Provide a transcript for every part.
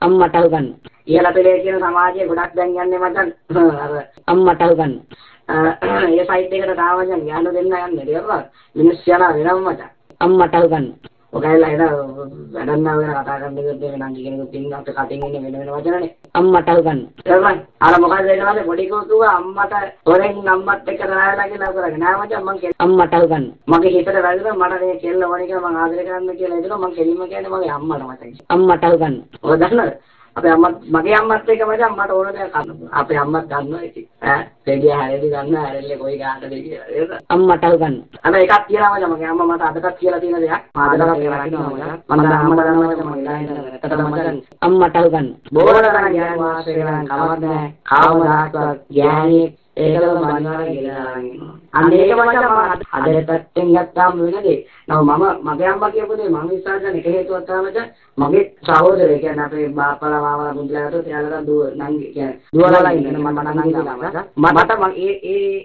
අම්මට ගන්න. ඉහළ පෙළේ කියන සමාජයේ ගොඩක් දැන් යන්නේ මචං අර අම්මට ගන්න. ඒ සයිඩ් එකට තාම මචං යන්න දෙන්න යන්නේ දේවල්. මිනිස්සු යනවා වෙනම මචං. අම්මට ගන්න. ඔකයිලා එන වැඩන්න වෙන කතා කරන්න දෙන්නේ නම් කෙනෙකුත් ඉන්න අපේ කටින් ඉන්නේ වෙන වචනනේ. අම්මට ගන්න. එහෙනම් අර මොකද වෙනවද පොඩි කෝතුව අම්මට හොරෙන් අම්මත් එක්ක රායලා කියලා කරගෙන නෑ මචං මං අම්මට ගන්න. මගේ හිතට වැදුනා මට මේ කෙල්ල ඕනේ කියලා මං ආදරය කරන්න කියලා හිතුවා මං කෙලින්ම කියන්නේ මගේ අම්මට මචං. අම්මට ගන්න. ඔය දන්නවද? අපේ අම්මත් මගේ අම්මත් එක්ක මචං මට ඕන දේ කරන්න. අපේ අම්මත් දන්නවා ඉතින්. දෙවිය හැරෙදි ගන්න හැරෙල්ලේ කොයි ගානද කියලා. අම්මට ගන්න. අන්න එකක් කියලා මචං මගේ අම්මා මට අදටත් කියලා තියෙන දෙයක්. ආදරයක් කියලා කියනවා මචං. මම අම්මා දන්නවා මචං මම ඉඳලා මචං අම්මට ගන්න. බෝරණ කරන ගෑන් වාසය කරන කවද නැහැ. කාමදාසවත් ගෑණි ඒකම මනිනවා කියලා ඉන්නවා. අන්න ඒක මචං අදට පැත්තෙන් ගත්තාම වෙනදී. නම මගේ අම්මා කියපු දේ මම විශ්වාස කරන එක හේතුවක් තමයි මගේ සහෝදරය කියන්නේ අපේ බාප්පලා මාමලා මුදලාට එයාලා දුව නංගි කියන්නේ දුවලා ඉන්න මම නංගි ළමයි. මට ඒ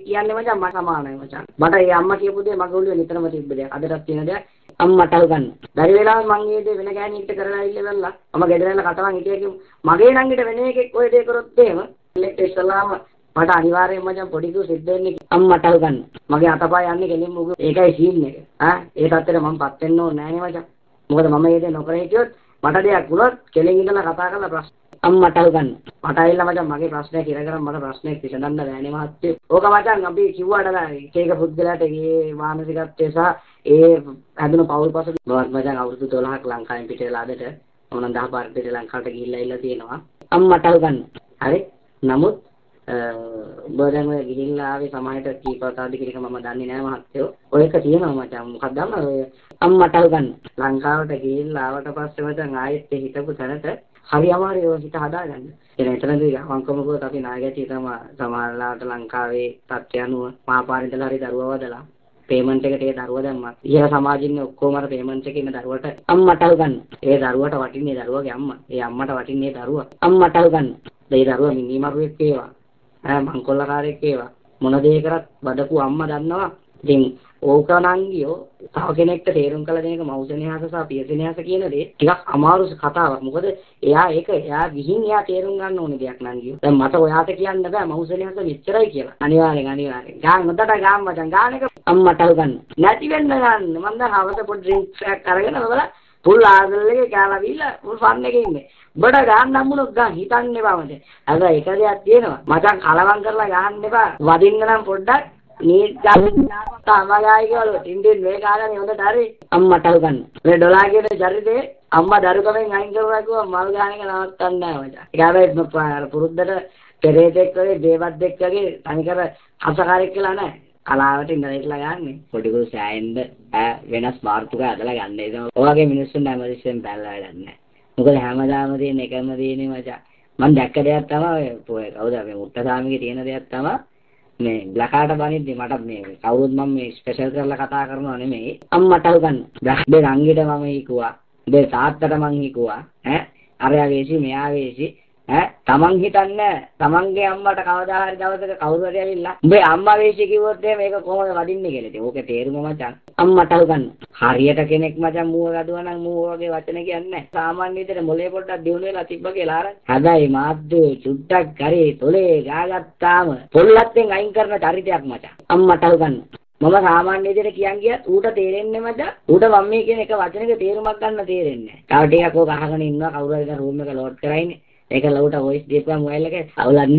කියන්නේ මචං මට සමානයි මචං. මට ඒ අම්මා කියපු දේ මගේ ඔළුවේ නිතරම තිබ්බ දෙයක්. අදටත් තියෙන දෙයක්. අම්මට ගන්න. බැරි වෙලාවෙ මං මේ දේ වෙන ගෑණියෙක්ට කරලා ඉල්ලෙවලා මම ගෙදර ඉන්න කටවන් හිටිය කිව්ව මගේ නංගිට වෙන එකෙක් ඔය දේ කරොත් එහෙම ඉලෙක්ට් ඉස්සලාම මට අනිවාර්යයෙන් මචං පොඩි දු සිද්ධ වෙන්නේ අම්මට ගන්න. මගේ අතපය යන්නේ කෙලින්ම උග ඒකයි සීන් එක. ඒ තත්ත්වෙට මම පත් වෙන්න ඕනේ නෑනේ මචං. මොකද මම මේ දේ නොකර හිටියොත් මට දෙයක් වුණොත් කෙලින් ඉඳලා කතා කරලා ප්‍රශ්න අම්මට ගන්න. මට ඇවිල්ලා මචං මගේ ප්‍රශ්නයක් ඉර කරන් මට ප්‍රශ්නයක් විසඳන්න බෑනේ මහත්තයෝ. ඕක මචං අපි කිව්වට නෑ එක පුද්ගලයාට ඒ මානසිකත්වය සහ ඒ හැදුණු පෞල් පසු මචං අවුරුදු 12ක් ලංකාවෙන් පිට වෙලා අදට මොන 10 පාරක් පිට ලංකාවට ගිහිල්ලා ඉල්ල තියෙනවා. අම්මට ගන්න. හරි. නමුත් බෝධන් ඔය ගිහිල්ලා ආවේ සමාජයට කීපවතාවද කියන එක මම දන්නේ නෑ මහත්තයෝ. ඔය එක තියෙනවා මචං. මොකක්ද දන්නවද ඔය අම්මට ගන්න. ලංකාවට ගිහිල්ලා ආවට පස්සේ මචං ආයෙත් හිටපු තැනට හරි අමාරුයි ඔය හිත හදාගන්න. එතනදී වංකමකෝත් අපි නායකයටි තමයි සමාජලාට ලංකාවේ තත්ත්වය අනුව මහපාරේ ඉඳලා හරි දරුවව වදලා පේමන්ට් එකට ඒ දරුවා දැම්මා. ඊළ සමාජින්නේ ඔක්කොම අර පේමන්ට් එකේ ඉන්න දරුවට අම්මට ගන්න. ඒ දරුවට වටින්නේ දරුවගේ අම්මා. ඒ අම්මට වටින්නේ දරුවා. අම්මට ගන්න. ඒ දරුවා මිනිමරුවෙක් වේවා. මංකොල්ලකාරයෙක් වේවා. මොන දේ කරත් බඩපු අම්මා දන්නවා. ඉතින් ඕක නංගියෝ තව කෙනෙක්ට තේරුම් කළ දෙන එක මෞසෙනහස සහ පියසෙනහස කියන දේ ටිකක් අමාරු කතාවක්. මොකද එයා ගිහින් එයා තේරුම් ගන්න ඕනේ දෙයක් නංගියෝ. දැන් මට ඔයාට කියන්න බෑ මෞසෙනහස මෙච්චරයි කියලා. අනිවාර්යෙන්. ගාන නොදට ගාම් මචං ගාන එක අම්මට ගන්න. නැති වෙන්න ගන්න. මම දැන් හවස පොඩි ඩ්‍රින්ක්ස් එකක් අරගෙන ඔබලා ෆුල් ආදල් එකේ කාලා බීලා ෆුල් ෆන් එකේ ඉන්නේ. බඩ ගන්න හම්බුනොත් ගන්න හිතන්න එපා මචං. අද එක දෙයක් තියෙනවා. මචං කලවම් කරලා ගහන්න එපා. වදින්න නම් පොඩ්ඩක් නීත් ගන්න තමගායි කියලා ඉන්දියන් මේ කාලේ හොඳට හරි අම්මට ගන්න. මේ ඩොලාර් කියන චරිතේ අම්මා දරුකමෙන් අයින් කරුවා කිව්වා මල් ගහන එක නවත්තන්න නෑ මචං. ඒක හැබැයි පුරුද්දට පෙරේතෙක් වගේ දේවද්දෙක් වගේ තනිකර අසකාරයක් කියලා නෑ. කලාවට ඉඳලා ගන්නේ. පොඩි කුරු සෑයෙන්ද වෙනස් මාර්තුක ඇදලා ගන්න. ඒක ඔයගේ මිනිස්සුන් හැමදෙස්සෙන් බැලලා වැඩක් නෑ. මොකද හැමදාම තියෙන එකම දේනේ මචං. මම දැක්ක දෙයක් තමයි කවුද මේ මුත්තසාමිගේ තියෙන දෙයක් තමයි මේ බ්ලැකාට බනිද්දි මට මේ කවුරුත් මම මේ ස්පෙෂල් කරලා කතා කරනවා නෙමෙයි අම්මට ගන්න. බේ රංගිට මම හිකුවා. බේ තාත්තට මං හිකුවා. අරයා වේසි මෙයා වේසි තමන් හිතන්නේ තමන්ගේ අම්මට කවදා හරි දවසක කවුරු හරි ඇවිල්ලා උඹේ අම්මා වේසි කිව්වොත් මේක කොහොමද වදින්නේ කියලා. ඉතින් ඕකේ තේරුම මචං අම්මට ගන්න. හරියට කෙනෙක් මචං මූව ගදුවා නම් මූව වගේ වචන කියන්නේ නැහැ. සාමාන්‍ය විදිහට මොලේ පොඩ්ඩක් දියුණු වෙලා තිබ්බ කියලා අර. හැබැයි මාද්දේ චුට්ටක් කරේ තොලේ ගාගත්තාම පොල්ලත්තෙන් අයින් කරන චරිතයක් මචං අම්මට ගන්න. මම සාමාන්‍ය විදිහට කියන් ගියත් ඌට තේරෙන්නේ මචං. ඌට මම මේ කියන එක වචනයක තේරුමක් ගන්න තේරෙන්නේ නැහැ. තව ටිකක් ඕක අහගෙන ඉන්නවා කවුරු හරි රූම් එක ලෝඩ් කරයිනේ. ඒක ලවුට වොයිස් දීපුවා මොබයිල් එකේ අවුලක්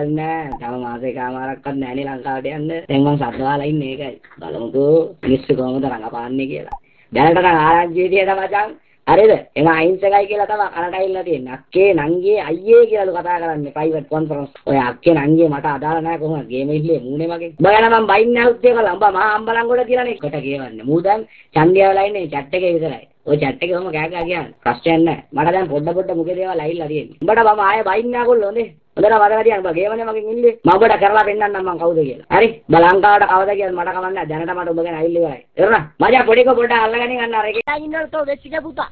නැහැ. තව මාසෙකමාරක්වත් නැහැනේ ලංකාවට යන්න. දැන් මම සද්දවාලා ඉන්නේ ඒකයි. බලමුකෝ මිනිස්සු කොහොමද රඟපාන්නේ කියලා. දැනට නම් ආරංචි විදියට මචං. හරිද? එම අහිංසකයි කියලා තමයි කනට ඇවිල්ලා තියෙන්නේ. අක්කේ නංගියේ අයියේ කියලාලු කතා කරන්නේ ප්‍රයිවට් කොන්ෆරන්ස්. ඔය අක්කේ නංගියේ මට අදාළ නැහැ කොහොමද? ගේම ඉල්ලේ මූනේ මගේ. බයන මම බයින්නේ නැහැ උත්තේ කළා. උඹ මහා අම්බලන්ගොඩ කියලානේ කොට කියවන්නේ. මූ දැන් ඡන්දියා වෙලා ඉන්නේ chat එකේ විතරයි. ඔය chat එකේ ඔහම කෑ කියන්නේ. ප්‍රශ්නයක් නැහැ. මට දැන් පොඩ මුගේ දේවල් ඇවිල්ලා තියෙන්නේ. උඹට මම ආයෙ බයින්නේ නැහැ කොල්ලෝ හොඳේ. හොඳට මතක තියාගන්න. උඹ ගේමනේ මගෙන් ඉල්ලේ. මම ඔබට කරලා පෙන්නන්නම් මම කවුද කියලා. හරි? බලංකාවට කවද කියලා මට කමන්නේ නැහැ. දැනට මට ඔබ ගැන ඇවිල්ලා ඉවරයි. එරණ. මජා පොඩික පොඩ අල්ලගෙන ගන්න අර එකේ. ඉන්නතෝ වෙච්චික පුතා.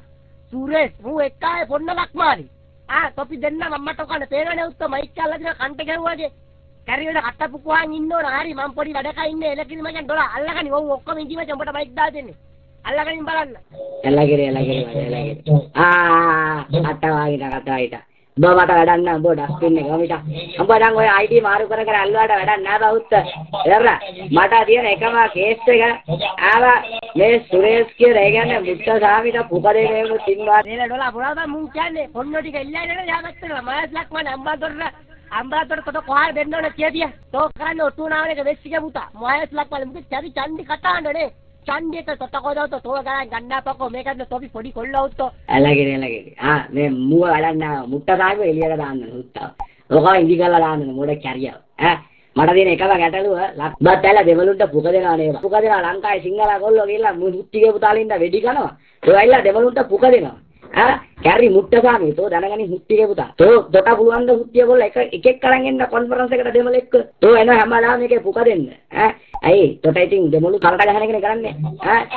සූරේස් මූ එක්කායේ පොන්නලක් මාරි. තොපි දෙන්න මම්මට ඔකන තේරෙන්නේ උත්ත මයික් අල්ලලා දින කන්ට ගැහුවාගේ. කැරියල කට්ට පුකුවාන් ඉන්න ඕන. හරි මම පොඩි වැඩක ඉන්නේ. එලකිරි මචං ඩොලා අල්ලගනි. ඔව් ඔක්කොම ඉඳි මචං උඹට මයික් දාලා දෙන්නේ. අල්ලගනින් බලන්න. එළගිරි. අටවාගිට කතායිට. උඹ මට වැඩක් නෑ උඹ ඩස්බින් එක ගමිට. උඹ දැන් ඔය ID මාරු කර ඇල්ලුවාට වැඩක් නෑ බෞද්ධ. එරලා මට තියෙන එකම කේස් එක ආවා මේ සුරේෂ් කියලා ඒ කියන්නේ මුත්තසාමිට පුකදේ වේමු තින්වා. නේද ඩොලා පුරාදා මුන් කියන්නේ පොන්නෝ ටික ඉල්ලයි නේද යාගත්තලා මහස් ලක්මන් අම්බාතොර කොට කොහාට දෙන්න ඕන කියතිය. තෝ කරන්නේ ඔටුනාවල එක වෙස්සික පුතා. මහස් ලක්මන් මුක චරි චන්දි කතාන්නේ. චන්දියට තොටකොදවත තෝ ගණන් ගන්නාපකෝ මේකත් තොපි පොඩි කොල්ලවුත්තෝ. එළගිරි. මේ මුව වැඩක් නෑ මුත්තසාමිව එළියට දාන්න උත්තාව. ඔකව ඉදි කරලා දාන්න මොඩ කැරියව. මට තියෙන එකම ගැටලුව ලක්බත් ඇල දෙමළුන්ට පුක දෙනවා නේද? පුක දෙනවා ලංකාවේ සිංහල කොල්ලෝ ගිහලා මුත්තිගේ පුතාලින්ද වෙඩි කනවා. ඒ ඇවිල්ලා දෙමළුන්ට පුක දෙනවා. කැරි මුට්ටසාමි තෝ දැනගනි මුට්ටිගේ පුතා. තෝ දොට පුළුවන් ද මුට්ටිය කොල්ල එකෙක් කරන් එන්න කොන්ෆරන්ස් එකට දෙමළ එක්ක. තෝ එනවා හැමදාම මේකේ පුක දෙන්න. ඇයි තොට ඉතින් දෙමළු කරට ගහන එකනේ කරන්නේ.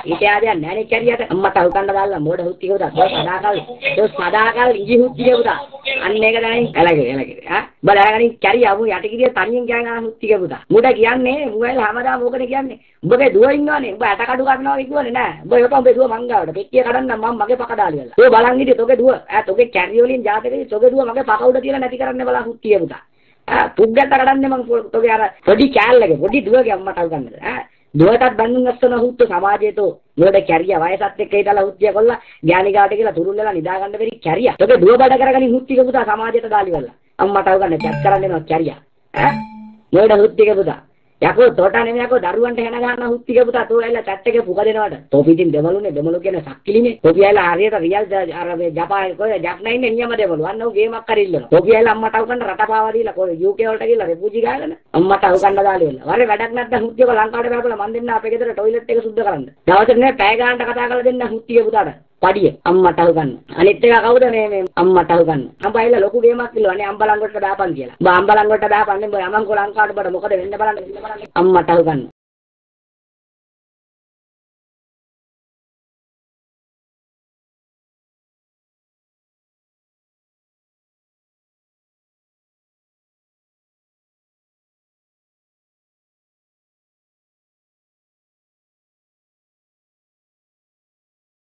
ඊට ආදියක් නෑනේ කැරියට අම්මට උකන්න දාලා මොඩ මුට්ටිගේ පුතා. තෝ සදාකල් ඉජි මුට්ටිගේ පුතා. අන්න ඒක දැනගනි. එළගිරි. බලගනි කැරි අමු යටිකිරිය තනියෙන් ගෑන ගන්න මුට්ටිගේ පුතා. මුඩ කියන්නේ මුවයිල හැමදාම ඕකනේ කියන්නේ. උඹගේ දුව ඉන්නවනේ. උඹ ඇටකඩු ගන්නවා කිව්වනේ නෑ. උඹ යපන් උඹේ දුව මංගාවට. පෙට්ටිය කඩන්න මම මගේ පකඩාලි වෙලා. තෝ බලන් හිටියේ තෝගේ දුව. තෝගේ කැරි වලින් ජාතකේ තෝගේ දුව මගේ පක උඩ තියලා නැති කරන්න බලන් මුට්ටිගේ පුතා. පුග්ගට කඩන්නේ මං තෝගේ අර පොඩි කෑල්ලගේ පොඩි දුවගේ අම්මට උගන්නද. දුවටත් බඳුන් අස්සන හුත්තු සමාජයේ තෝ මොඩ කැරිය වයසත් එක්ක හිටලා හුත්තිය කොල්ලා ගෑණිකාට කියලා තුරුල් වෙලා නිදා ගන්න බැරි කැරිය. තෝගේ දුව බඩ කරගනි හුත්තිගේ පුතා සමාජයට දාලි වෙලා. අම්මට උගන්නේ චැට් කරන්න එනවා කැරිය. මොඩ හුත්තිගේ පුතා. යකෝ තෝට නෙමෙයි යකෝ දරුවන්ට හැන ගන්න හුත්තිගේ පුතා තෝ ඇවිල්ලා චැට් එකේ පුක දෙනවට. තෝ පිටින් දෙමළුනේ දෙමළු කියන සක්කිලිනේ. තෝ පියලා හරියට රියල් අර මේ ජපානයේ කොහෙද ජප්නා ඉන්නේ නියම දෙමළු. අන්න උ ගේමක් කරිල්ලනවා. තෝ පියලා අම්මට උගන්න රට පාවා දීලා කොහෙද UK වලට ගිහලා රෙෆියුජි ගාගෙන අම්මට උගන්න දාලා ඉන්න. වරේ වැඩක් නැත්නම් හුත්තියක ලංකාවට බරපලා මන් දෙන්න අපේ ගෙදර টয়ලට් එක සුද්ධ කරන්න. දවසට නේ පැය ගානට කතා කරලා දෙන්න හුත්තිගේ පුතාට. පඩිය අම්මට උගන්න. අනිත් එක කවුද මේ අම්මට උගන්න. අම්බයිලා ලොකු ගේමක් කිල්ලුවා නේ අම්බලංගොටට දාපන් කියලා. උඹ අම්බලංගොටට දාපන්නේ උඹ යමන්කෝ ලංකාවට බඩ මොකද වෙන්න බලන්න අම්මට උගන්න.